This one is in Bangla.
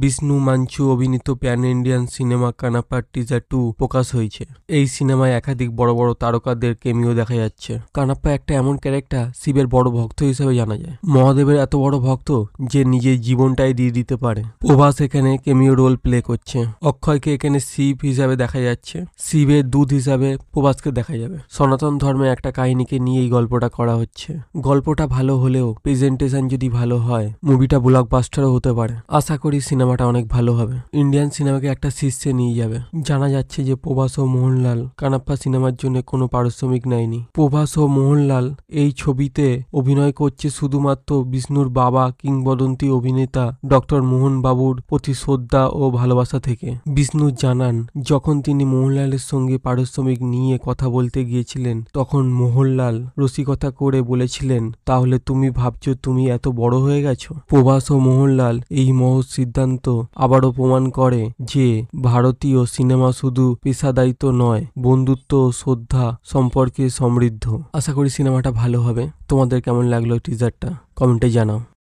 বিষ্ণু মাঞ্চু অভিনীত প্যান ইন্ডিয়ান সিনেমা কানাপ্পা টিজার 2 প্রকাশ হয়েছে। এই সিনেমায় একাধিক বড় বড় তারকাদের কেমিও দেখা যাচ্ছে। কানাপ্পা একটা এমন ক্যারেক্টার শিবের বড় ভক্ত হিসেবে জানা যায়। মহাদেবের এত বড় ভক্ত যে নিজের জীবনটাই দিয়ে দিতে পারে। প্রভাস এখানে কেমিও রোল প্লে করছে। অক্ষয়কে এখানে শিব হিসাবে দেখা যাচ্ছে। শিবের দূত হিসাবে প্রভাসকে দেখা যাবে। সনাতন ধর্মে একটা কাহিনীকে নিয়ে এই গল্পটা করা হচ্ছে। গল্পটা ভালো হলেও প্রেজেন্টেশন যদি ভালো হয় মুভিটা ব্লকবাস্টারও হতে পারে। আশা করি সিনেমাটা অনেক ভালো হবে। ইন্ডিয়ান সিনেমাকে একটা শীর্ষে নিয়ে যাবে। জানা যাচ্ছে যে প্রভাস ও মোহনলাল কানাপ্পা সিনেমার জন্য কোনো পারিশ্রমিক নেয়নি। প্রভাস ও মোহনলাল এই ছবিতে অভিনয় করছে শুধুমাত্র বিষ্ণুর বাবা কিংবদন্তি অভিনেতা ডক্টর মোহন বাবুর প্রতি শ্রদ্ধা ও ভালোবাসা থেকে। বিষ্ণু জানান যখন তিনি মোহনলালের সঙ্গে পারিশ্রমিক নিয়ে কথা বলতে গিয়েছিলেন তখন মোহনলাল রসিকতা করে বলেছিলেন, তাহলে তুমি ভাবছো তুমি এত বড় হয়ে গেছো। প্রভাস ও মোহনলাল এই মহৎ সিদ্ধান্ত আবারও প্রমাণ করে যে ভারতীয় সিনেমা শুধু পেশাদারিত্ব নয়, বন্ধুত্ব ও শ্রদ্ধা সম্পর্কে সমৃদ্ধ। আশা করি সিনেমাটা ভালো হবে। তোমাদের কেমন লাগলো টিজারটা কমেন্টে জানাও।